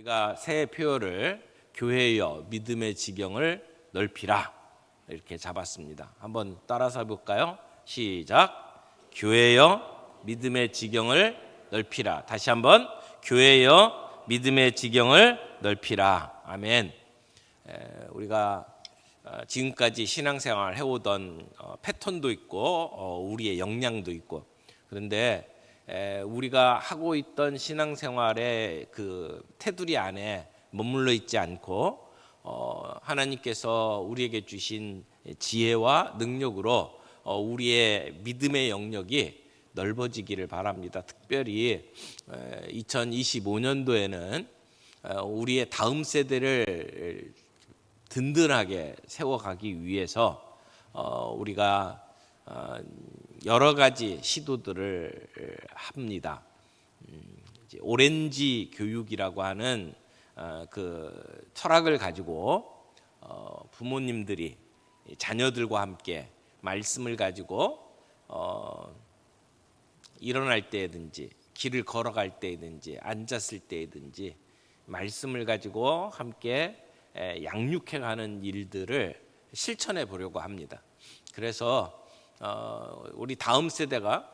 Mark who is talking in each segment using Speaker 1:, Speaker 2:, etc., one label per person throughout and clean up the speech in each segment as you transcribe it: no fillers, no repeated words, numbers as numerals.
Speaker 1: 저희가 새해 표어를 교회여 믿음의 지경을 넓히라 이렇게 잡았습니다. 한번 따라서 해볼까요? 시작. 교회여 믿음의 지경을 넓히라. 다시 한번 교회여 믿음의 지경을 넓히라. 아멘. 우리가 지금까지 신앙생활 해오던 패턴도 있고 우리의 역량도 있고, 그런데 우리가 하고 있던 신앙생활의 그 테두리 안에 머물러 있지 않고 하나님께서 우리에게 주신 지혜와 능력으로 우리의 믿음의 영역이 넓어지기를 바랍니다. 특별히 2025년도에는 우리의 다음 세대를 든든하게 세워가기 위해서 우리가 여러 가지 시도들을 합니다. 오렌지 교육이라고 하는 그 철학을 가지고 부모님들이 자녀들과 함께 말씀을 가지고 일어날 때든지 길을 걸어갈 때든지 앉았을 때든지 말씀을 가지고 함께 양육해가는 일들을 실천해 보려고 합니다. 그래서 우리 다음 세대가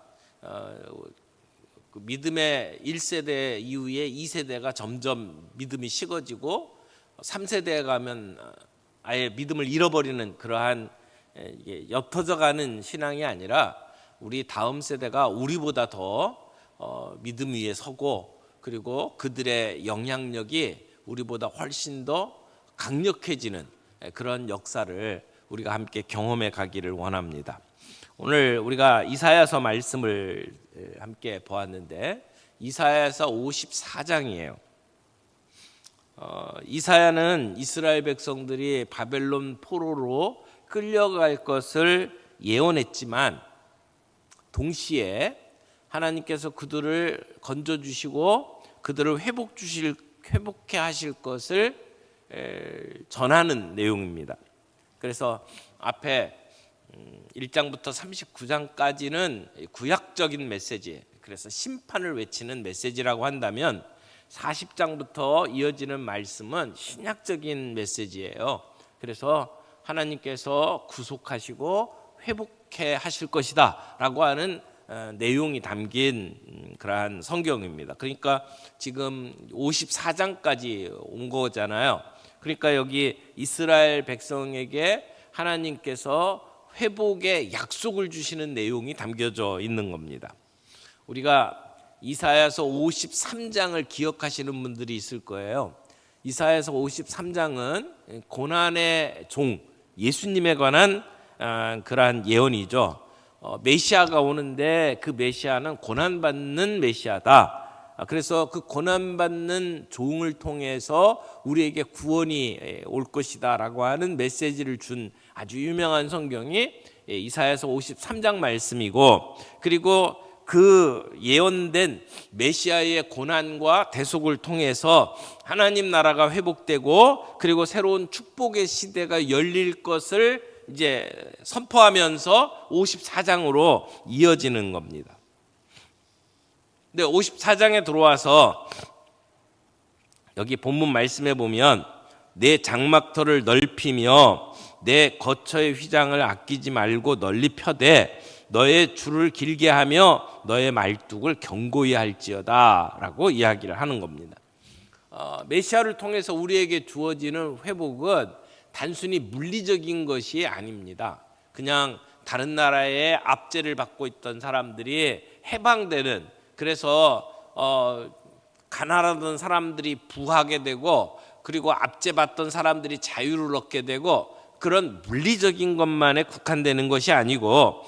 Speaker 1: 믿음의 1세대 이후에 2세대가 점점 믿음이 식어지고 3세대에 가면 아예 믿음을 잃어버리는 그러한 옅어져가는 신앙이 아니라 우리 다음 세대가 우리보다 더 믿음 위에 서고, 그리고 그들의 영향력이 우리보다 훨씬 더 강력해지는 그런 역사를 우리가 함께 경험해 가기를 원합니다. 오늘 우리가 이사야서 말씀을 함께 보았는데 이사야서 54장이에요. 이사야는 이스라엘 백성들이 바벨론 포로로 끌려갈 것을 예언했지만 동시에 하나님께서 그들을 건져주시고 그들을 회복해 하실 것을 전하는 내용입니다. 그래서 앞에 1장부터 39장까지는 구약적인 메시지, 그래서 심판을 외치는 메시지라고 한다면 40장부터 이어지는 말씀은 신약적인 메시지예요. 그래서 하나님께서 구속하시고 회복해 하실 것이다 라고 하는 내용이 담긴 그러한 성경입니다. 그러니까 지금 54장까지 온 거잖아요. 그러니까 여기 이스라엘 백성에게 하나님께서 회복의 약속을 주시는 내용이 담겨져 있는 겁니다. 우리가 이사야서 53장을 기억하시는 분들이 있을 거예요. 이사야서 53장은 고난의 종 예수님에 관한 그러한 예언이죠. 메시아가 오는데 그 메시아는 고난받는 메시아다. 그래서 그 고난받는 종을 통해서 우리에게 구원이 올 것이다 라고 하는 메시지를 준 아주 유명한 성경이 이사야서 53장 말씀이고, 그리고 그 예언된 메시아의 고난과 대속을 통해서 하나님 나라가 회복되고 그리고 새로운 축복의 시대가 열릴 것을 이제 선포하면서 54장으로 이어지는 겁니다. 근데 54장에 들어와서 여기 본문 말씀에 보면 내 장막터를 넓히며 내 거처의 휘장을 아끼지 말고 널리 펴되 너의 줄을 길게 하며 너의 말뚝을 견고히 할지어다 라고 이야기를 하는 겁니다. 메시아를 통해서 우리에게 주어지는 회복은 단순히 물리적인 것이 아닙니다. 그냥 다른 나라의 압제를 받고 있던 사람들이 해방되는, 그래서 가난하던 사람들이 부하게 되고 그리고 압제받던 사람들이 자유를 얻게 되고, 그런 물리적인 것만에 국한되는 것이 아니고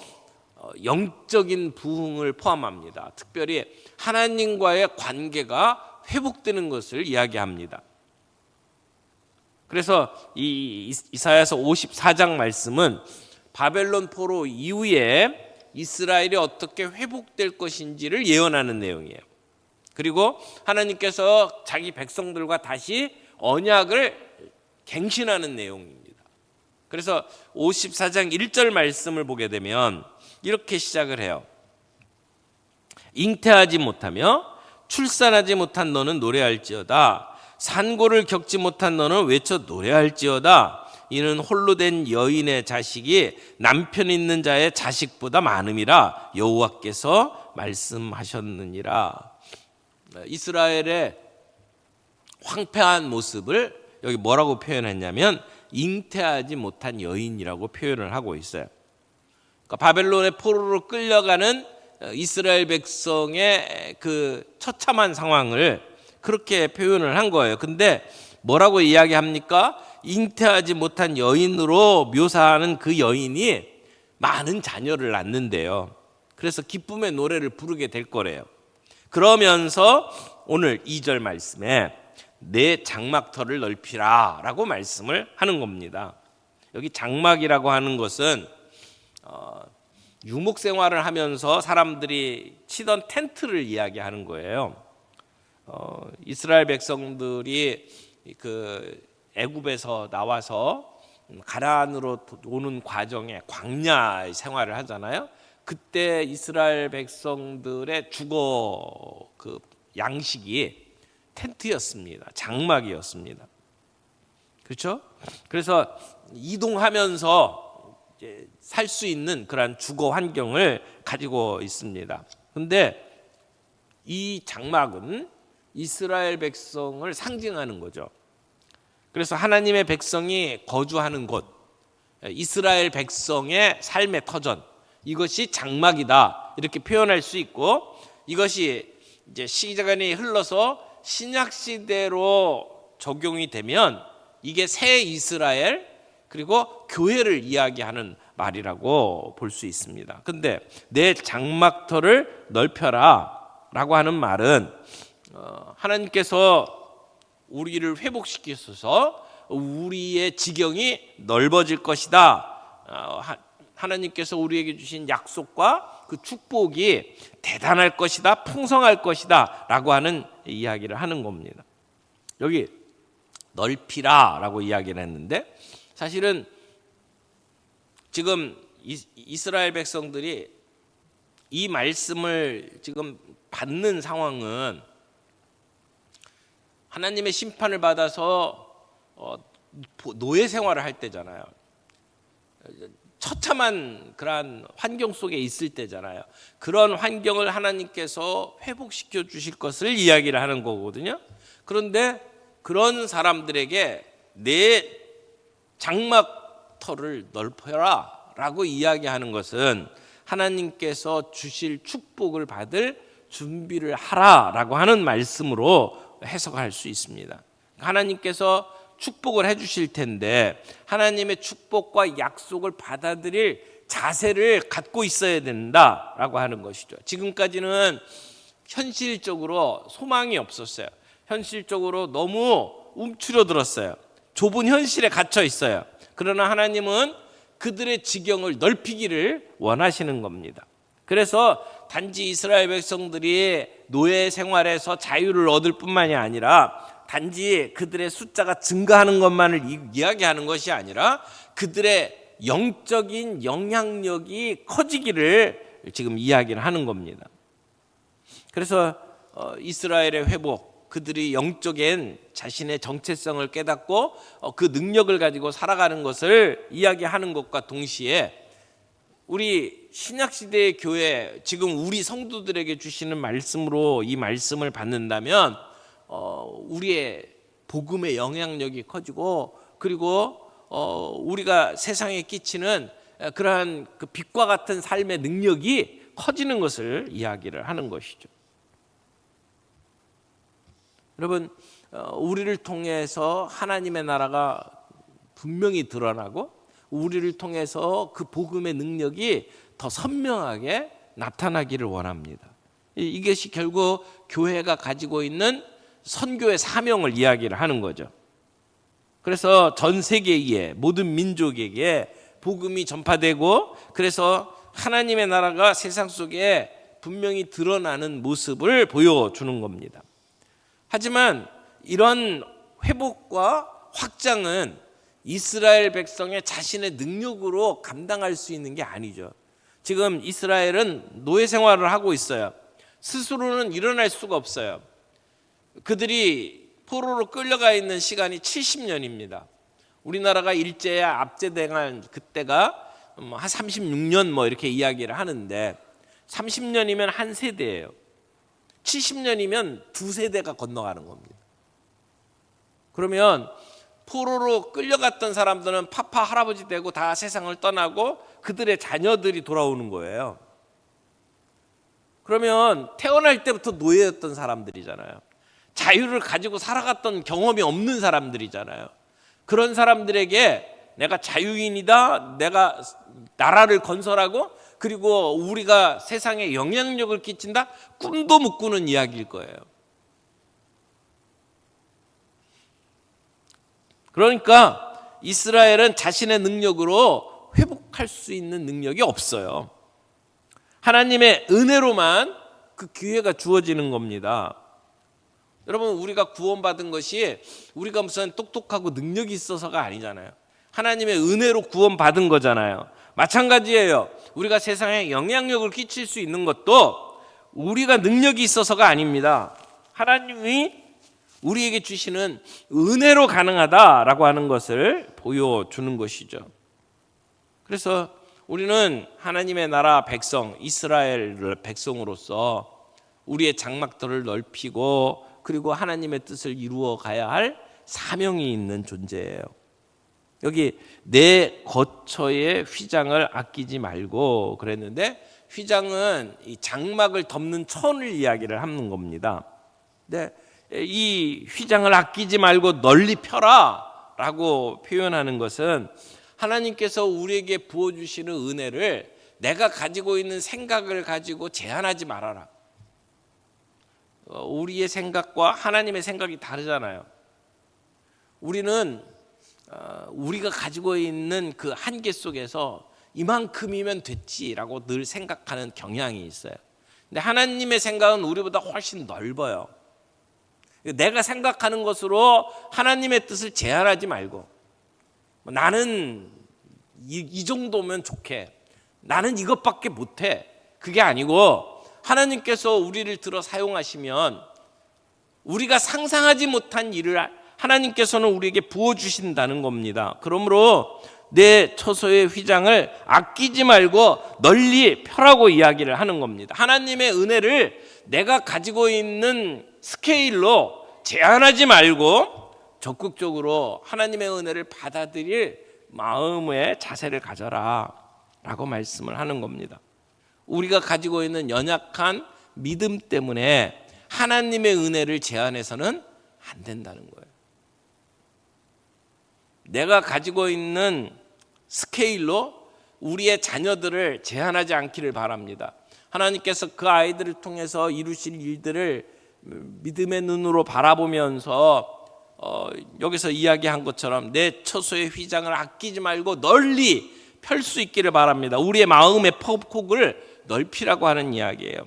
Speaker 1: 영적인 부흥을 포함합니다. 특별히 하나님과의 관계가 회복되는 것을 이야기합니다. 그래서 이 이사야서 54장 말씀은 바벨론 포로 이후에 이스라엘이 어떻게 회복될 것인지를 예언하는 내용이에요. 그리고 하나님께서 자기 백성들과 다시 언약을 갱신하는 내용입니다. 그래서 54장 1절 말씀을 보게 되면 이렇게 시작을 해요. 잉태하지 못하며 출산하지 못한 너는 노래할지어다. 산고를 겪지 못한 너는 외쳐 노래할지어다. 이는 홀로 된 여인의 자식이 남편 있는 자의 자식보다 많음이라 여호와께서 말씀하셨느니라. 이스라엘의 황폐한 모습을 여기 뭐라고 표현했냐면 잉태하지 못한 여인이라고 표현을 하고 있어요. 그러니까 바벨론의 포로로 끌려가는 이스라엘 백성의 그 처참한 상황을 그렇게 표현을 한 거예요. 근데 뭐라고 이야기합니까? 잉태하지 못한 여인으로 묘사하는 그 여인이 많은 자녀를 낳는데요. 그래서 기쁨의 노래를 부르게 될 거래요. 그러면서 오늘 2절 말씀에 내 장막터를 넓히라 라고 말씀을 하는 겁니다. 여기 장막이라고 하는 것은 유목 생활을 하면서 사람들이 치던 텐트를 이야기하는 거예요. 이스라엘 백성들이 그 애굽에서 나와서 가나안으로 오는 과정에 광야 생활을 하잖아요. 그때 이스라엘 백성들의 주거 그 양식이 텐트였습니다. 장막이었습니다. 그렇죠? 그래서 이동하면서 살 수 있는 그런 주거 환경을 가지고 있습니다. 그런데 이 장막은 이스라엘 백성을 상징하는 거죠. 그래서 하나님의 백성이 거주하는 곳, 이스라엘 백성의 삶의 터전, 이것이 장막이다 이렇게 표현할 수 있고, 이것이 이제 시간이 흘러서 신약 시대로 적용이 되면 이게 새 이스라엘 그리고 교회를 이야기하는 말이라고 볼 수 있습니다. 근데 내 장막터를 넓혀라라고 하는 말은 하나님께서 우리를 회복시키셔서 우리의 지경이 넓어질 것이다. 하나님께서 우리에게 주신 약속과 그 축복이 대단할 것이다, 풍성할 것이다 라고 하는 이야기를 하는 겁니다. 여기 넓히라 라고 이야기를 했는데, 사실은 지금 이스라엘 백성들이 이 말씀을 지금 받는 상황은 하나님의 심판을 받아서 노예 생활을 할 때잖아요. 처참한 그러한 환경 속에 있을 때잖아요. 그런 환경을 하나님께서 회복시켜 주실 것을 이야기를 하는 거거든요. 그런데 그런 사람들에게 내 장막터를 넓혀라 라고 이야기하는 것은 하나님께서 주실 축복을 받을 준비를 하라 라고 하는 말씀으로 해석할 수 있습니다. 하나님께서 축복을 해 주실 텐데 하나님의 축복과 약속을 받아들일 자세를 갖고 있어야 된다라고 하는 것이죠. 지금까지는 현실적으로 소망이 없었어요. 현실적으로 너무 움츠러들었어요. 좁은 현실에 갇혀 있어요. 그러나 하나님은 그들의 지경을 넓히기를 원하시는 겁니다. 그래서 단지 이스라엘 백성들이 노예 생활에서 자유를 얻을 뿐만이 아니라 단지 그들의 숫자가 증가하는 것만을 이야기하는 것이 아니라 그들의 영적인 영향력이 커지기를 지금 이야기를 하는 겁니다. 그래서 이스라엘의 회복, 그들이 영적인 자신의 정체성을 깨닫고 그 능력을 가지고 살아가는 것을 이야기하는 것과 동시에 우리 신약시대의 교회, 지금 우리 성도들에게 주시는 말씀으로 이 말씀을 받는다면 우리의 복음의 영향력이 커지고, 그리고 우리가 세상에 끼치는 그러한 그 빛과 같은 삶의 능력이 커지는 것을 이야기를 하는 것이죠. 여러분, 우리를 통해서 하나님의 나라가 분명히 드러나고 우리를 통해서 그 복음의 능력이 더 선명하게 나타나기를 원합니다. 이것이 결국 교회가 가지고 있는 선교의 사명을 이야기를 하는 거죠. 그래서 전 세계의 모든 민족에게 복음이 전파되고, 그래서 하나님의 나라가 세상 속에 분명히 드러나는 모습을 보여주는 겁니다. 하지만 이런 회복과 확장은 이스라엘 백성의 자신의 능력으로 감당할 수 있는 게 아니죠. 지금 이스라엘은 노예 생활을 하고 있어요. 스스로는 일어날 수가 없어요. 그들이 포로로 끌려가 있는 시간이 70년입니다. 우리나라가 일제에 압제당한 그때가 한 36년 뭐 이렇게 이야기를 하는데 30년이면 한 세대예요. 70년이면 두 세대가 건너가는 겁니다. 그러면 포로로 끌려갔던 사람들은 파파 할아버지 되고 다 세상을 떠나고 그들의 자녀들이 돌아오는 거예요. 그러면 태어날 때부터 노예였던 사람들이잖아요. 자유를 가지고 살아갔던 경험이 없는 사람들이잖아요. 그런 사람들에게 내가 자유인이다, 내가 나라를 건설하고 그리고 우리가 세상에 영향력을 끼친다, 꿈도 못 꾸는 이야기일 거예요. 그러니까 이스라엘은 자신의 능력으로 회복할 수 있는 능력이 없어요. 하나님의 은혜로만 그 기회가 주어지는 겁니다. 여러분, 우리가 구원받은 것이 우리가 무슨 똑똑하고 능력이 있어서가 아니잖아요. 하나님의 은혜로 구원받은 거잖아요. 마찬가지예요. 우리가 세상에 영향력을 끼칠 수 있는 것도 우리가 능력이 있어서가 아닙니다. 하나님이 우리에게 주시는 은혜로 가능하다라고 하는 것을 보여주는 것이죠. 그래서 우리는 하나님의 나라 백성, 이스라엘 백성으로서 우리의 장막들을 넓히고 그리고 하나님의 뜻을 이루어 가야 할 사명이 있는 존재예요. 여기 내 거처의 휘장을 아끼지 말고 그랬는데, 휘장은 이 장막을 덮는 천을 이야기를 하는 겁니다. 근데 이 휘장을 아끼지 말고 널리 펴라 라고 표현하는 것은 하나님께서 우리에게 부어주시는 은혜를 내가 가지고 있는 생각을 가지고 제한하지 말아라. 우리의 생각과 하나님의 생각이 다르잖아요. 우리는 우리가 가지고 있는 그 한계 속에서 이만큼이면 됐지라고 늘 생각하는 경향이 있어요. 근데 하나님의 생각은 우리보다 훨씬 넓어요. 내가 생각하는 것으로 하나님의 뜻을 제한하지 말고, 나는 이 정도면 좋게, 나는 이것밖에 못해, 그게 아니고 하나님께서 우리를 들어 사용하시면 우리가 상상하지 못한 일을 하나님께서는 우리에게 부어주신다는 겁니다. 그러므로 내 처소의 휘장을 아끼지 말고 널리 펴라고 이야기를 하는 겁니다. 하나님의 은혜를 내가 가지고 있는 스케일로 제한하지 말고 적극적으로 하나님의 은혜를 받아들일 마음의 자세를 가져라 라고 말씀을 하는 겁니다. 우리가 가지고 있는 연약한 믿음 때문에 하나님의 은혜를 제한해서는 안 된다는 거예요. 내가 가지고 있는 스케일로 우리의 자녀들을 제한하지 않기를 바랍니다. 하나님께서 그 아이들을 통해서 이루실 일들을 믿음의 눈으로 바라보면서 여기서 이야기한 것처럼 내 처소의 휘장을 아끼지 말고 널리 펼 수 있기를 바랍니다. 우리의 마음의 폭을 넓히라고 하는 이야기예요.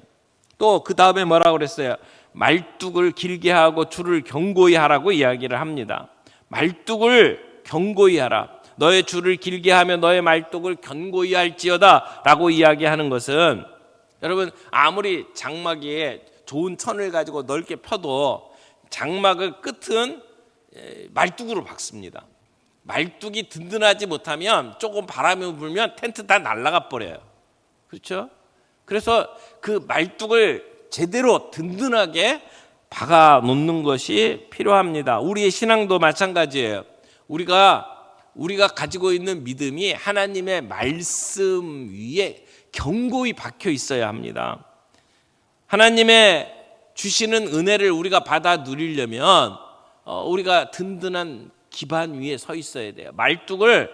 Speaker 1: 또 그 다음에 뭐라고 그랬어요? 말뚝을 길게 하고 줄을 견고히 하라고 이야기를 합니다. 말뚝을 견고히 하라. 너의 줄을 길게 하며 너의 말뚝을 견고히 할지어다 라고 이야기하는 것은, 여러분, 아무리 장막에 좋은 천을 가지고 넓게 펴도 장막의 끝은 말뚝으로 박습니다. 말뚝이 든든하지 못하면 조금 바람이 불면 텐트 다 날아가 버려요. 그렇죠? 그래서 그 말뚝을 제대로 든든하게 박아 놓는 것이 필요합니다. 우리의 신앙도 마찬가지예요. 우리가 가지고 있는 믿음이 하나님의 말씀 위에 견고히 박혀 있어야 합니다. 하나님의 주시는 은혜를 우리가 받아 누리려면 우리가 든든한 기반 위에 서 있어야 돼요. 말뚝을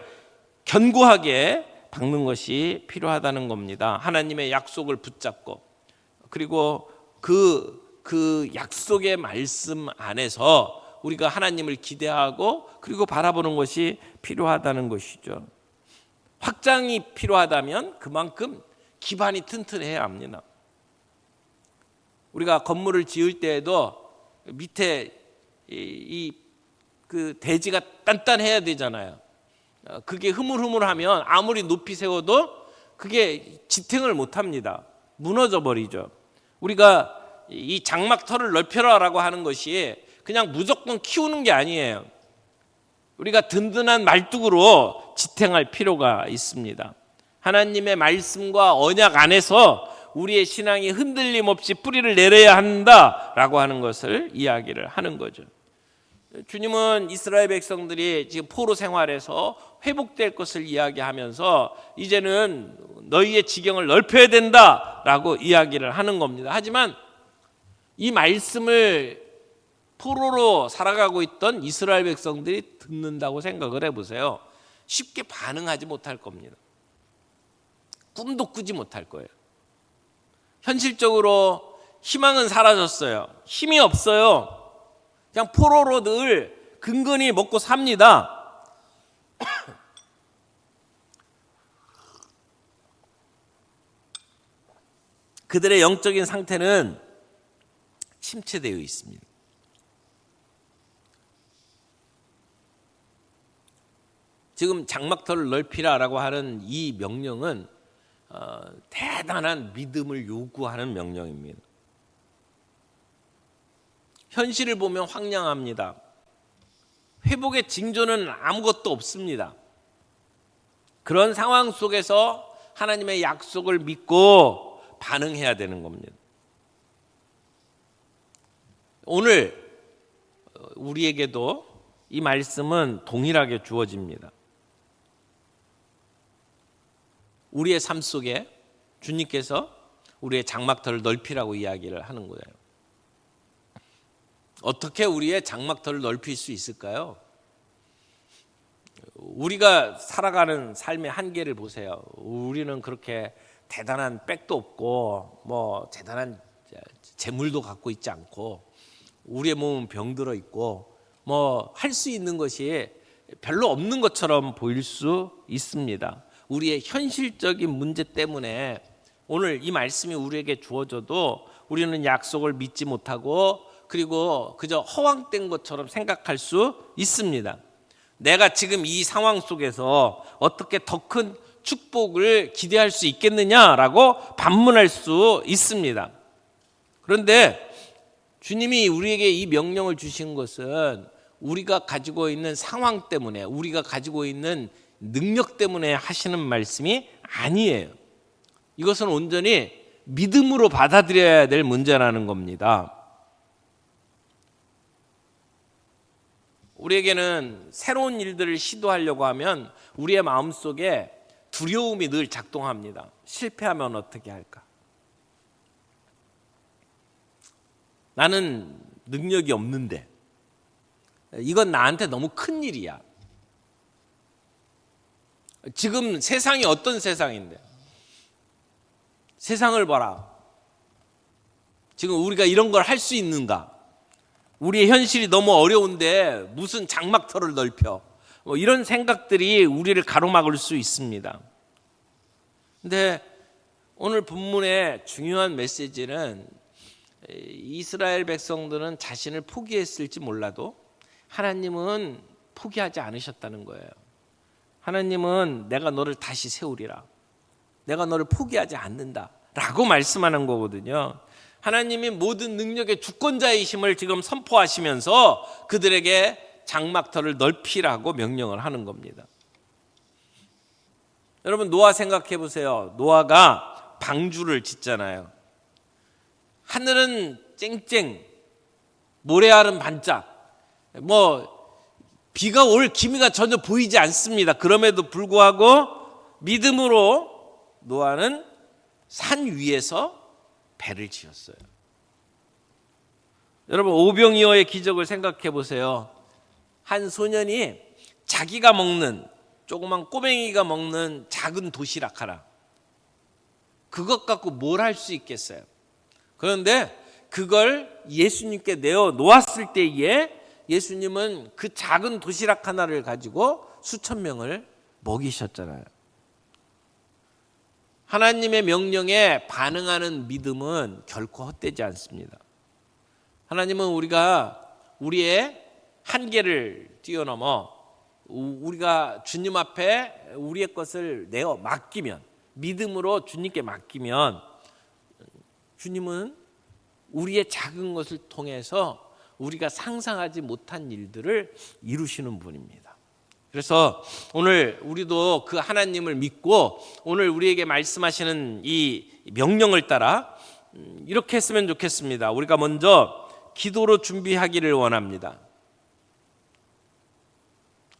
Speaker 1: 견고하게 박는 것이 필요하다는 겁니다. 하나님의 약속을 붙잡고, 그리고 그 약속의 말씀 안에서 우리가 하나님을 기대하고 그리고 바라보는 것이 필요하다는 것이죠. 확장이 필요하다면 그만큼 기반이 튼튼해야 합니다. 우리가 건물을 지을 때에도 밑에 그 대지가 단단해야 되잖아요. 그게 흐물흐물하면 아무리 높이 세워도 그게 지탱을 못합니다. 무너져 버리죠. 우리가 이 장막터를 넓혀라라고 하는 것이 그냥 무조건 키우는 게 아니에요. 우리가 든든한 말뚝으로 지탱할 필요가 있습니다. 하나님의 말씀과 언약 안에서 우리의 신앙이 흔들림 없이 뿌리를 내려야 한다라고 하는 것을 이야기를 하는 거죠. 주님은 이스라엘 백성들이 지금 포로 생활에서 회복될 것을 이야기하면서 이제는 너희의 지경을 넓혀야 된다라고 이야기를 하는 겁니다. 하지만 이 말씀을 포로로 살아가고 있던 이스라엘 백성들이 듣는다고 생각을 해보세요. 쉽게 반응하지 못할 겁니다. 꿈도 꾸지 못할 거예요. 현실적으로 희망은 사라졌어요. 힘이 없어요. 그냥 포로로 늘 근근히 먹고 삽니다. 그들의 영적인 상태는 침체되어 있습니다. 지금 장막터를 넓히라라고 하는 이 명령은 대단한 믿음을 요구하는 명령입니다. 현실을 보면 황량합니다. 회복의 징조는 아무것도 없습니다. 그런 상황 속에서 하나님의 약속을 믿고 반응해야 되는 겁니다. 오늘 우리에게도 이 말씀은 동일하게 주어집니다. 우리의 삶 속에 주님께서 우리의 장막터를 넓히라고 이야기를 하는 거예요. 어떻게 우리의 장막터를 넓힐 수 있을까요? 우리가 살아가는 삶의 한계를 보세요. 우리는 그렇게 대단한 백도 없고 뭐 대단한 재물도 갖고 있지 않고 우리의 몸은 병들어 있고 뭐 할 수 있는 것이 별로 없는 것처럼 보일 수 있습니다. 우리의 현실적인 문제 때문에 오늘 이 말씀이 우리에게 주어져도 우리는 약속을 믿지 못하고 그리고 그저 허황된 것처럼 생각할 수 있습니다. 내가 지금 이 상황 속에서 어떻게 더 큰 축복을 기대할 수 있겠느냐라고 반문할 수 있습니다. 그런데 주님이 우리에게 이 명령을 주신 것은 우리가 가지고 있는 상황 때문에 우리가 가지고 있는 능력 때문에 하시는 말씀이 아니에요. 이것은 온전히 믿음으로 받아들여야 될 문제라는 겁니다. 우리에게는 새로운 일들을 시도하려고 하면 우리의 마음속에 두려움이 늘 작동합니다. 실패하면 어떻게 할까? 나는 능력이 없는데 이건 나한테 너무 큰 일이야. 지금 세상이 어떤 세상인데? 세상을 봐라. 지금 우리가 이런 걸 할 수 있는가? 우리의 현실이 너무 어려운데 무슨 장막터를 넓혀? 뭐 이런 생각들이 우리를 가로막을 수 있습니다. 근데 오늘 본문의 중요한 메시지는 이스라엘 백성들은 자신을 포기했을지 몰라도 하나님은 포기하지 않으셨다는 거예요. 하나님은 내가 너를 다시 세우리라. 내가 너를 포기하지 않는다 라고 말씀하는 거거든요. 하나님이 모든 능력의 주권자이심을 지금 선포하시면서 그들에게 장막터를 넓히라고 명령을 하는 겁니다. 여러분 노아 생각해 보세요. 노아가 방주를 짓잖아요. 하늘은 쨍쨍, 모래알은 반짝, 비가 올 기미가 전혀 보이지 않습니다. 그럼에도 불구하고 믿음으로 노아는 산 위에서 배를 지었어요. 여러분 오병이어의 기적을 생각해 보세요. 한 소년이 자기가 먹는 조그만 꼬맹이가 먹는 작은 도시락 하나, 그것 갖고 뭘 할 수 있겠어요? 그런데 그걸 예수님께 내어 놓았을 때에 예수님은 그 작은 도시락 하나를 가지고 수천 명을 먹이셨잖아요. 하나님의 명령에 반응하는 믿음은 결코 헛되지 않습니다. 하나님은 우리가 우리의 한계를 뛰어넘어 우리가 주님 앞에 우리의 것을 내어 맡기면, 믿음으로 주님께 맡기면 주님은 우리의 작은 것을 통해서 우리가 상상하지 못한 일들을 이루시는 분입니다. 그래서 오늘 우리도 그 하나님을 믿고 오늘 우리에게 말씀하시는 이 명령을 따라 이렇게 했으면 좋겠습니다. 우리가 먼저 기도로 준비하기를 원합니다.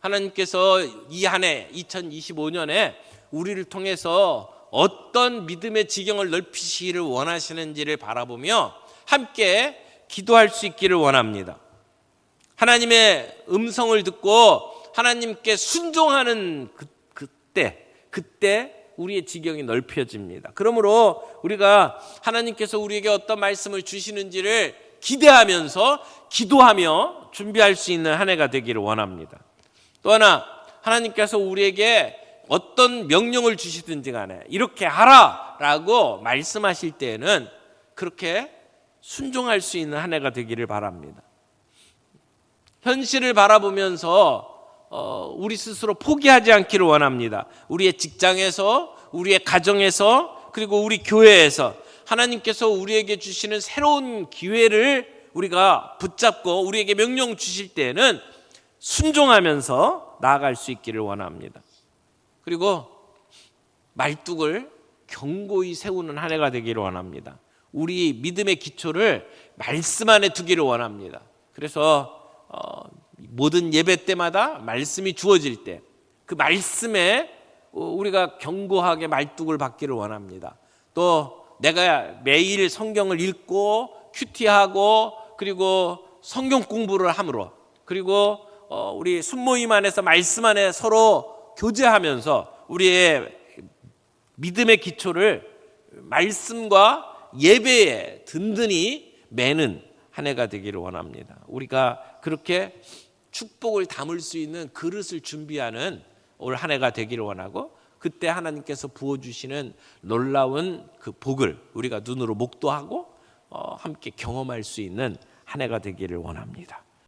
Speaker 1: 하나님께서 이 한 해 2025년에 우리를 통해서 어떤 믿음의 지경을 넓히시기를 원하시는지를 바라보며 함께 기도할 수 있기를 원합니다. 하나님의 음성을 듣고 하나님께 순종하는 그때 우리의 지경이 넓혀집니다. 그러므로 우리가 하나님께서 우리에게 어떤 말씀을 주시는지를 기대하면서 기도하며 준비할 수 있는 한 해가 되기를 원합니다. 또 하나, 하나님께서 우리에게 어떤 명령을 주시든지 간에 이렇게 하라라고 말씀하실 때에는 그렇게 순종할 수 있는 한 해가 되기를 바랍니다. 현실을 바라보면서 우리 스스로 포기하지 않기를 원합니다. 우리의 직장에서, 우리의 가정에서, 그리고 우리 교회에서 하나님께서 우리에게 주시는 새로운 기회를 우리가 붙잡고 우리에게 명령 주실 때에는 순종하면서 나아갈 수 있기를 원합니다. 그리고 말뚝을 견고히 세우는 한 해가 되기를 원합니다. 우리 믿음의 기초를 말씀 안에 두기를 원합니다. 그래서 모든 예배 때마다 말씀이 주어질 때 그 말씀에 우리가 견고하게 말뚝을 받기를 원합니다. 또 내가 매일 성경을 읽고 큐티하고 그리고 성경 공부를 함으로 그리고 우리 순모임 안에서 말씀 안에 서로 교제하면서 우리의 믿음의 기초를 말씀과 예배에 든든히 매는 한 해가 되기를 원합니다. 우리가 그렇게 축복을 담을 수 있는 그릇을 준비하는 올 한 해가 되기를 원하고 그때 하나님께서 부어주시는 놀라운 그 복을 우리가 눈으로 목도하고 함께 경험할 수 있는 한 해가 되기를 원합니다.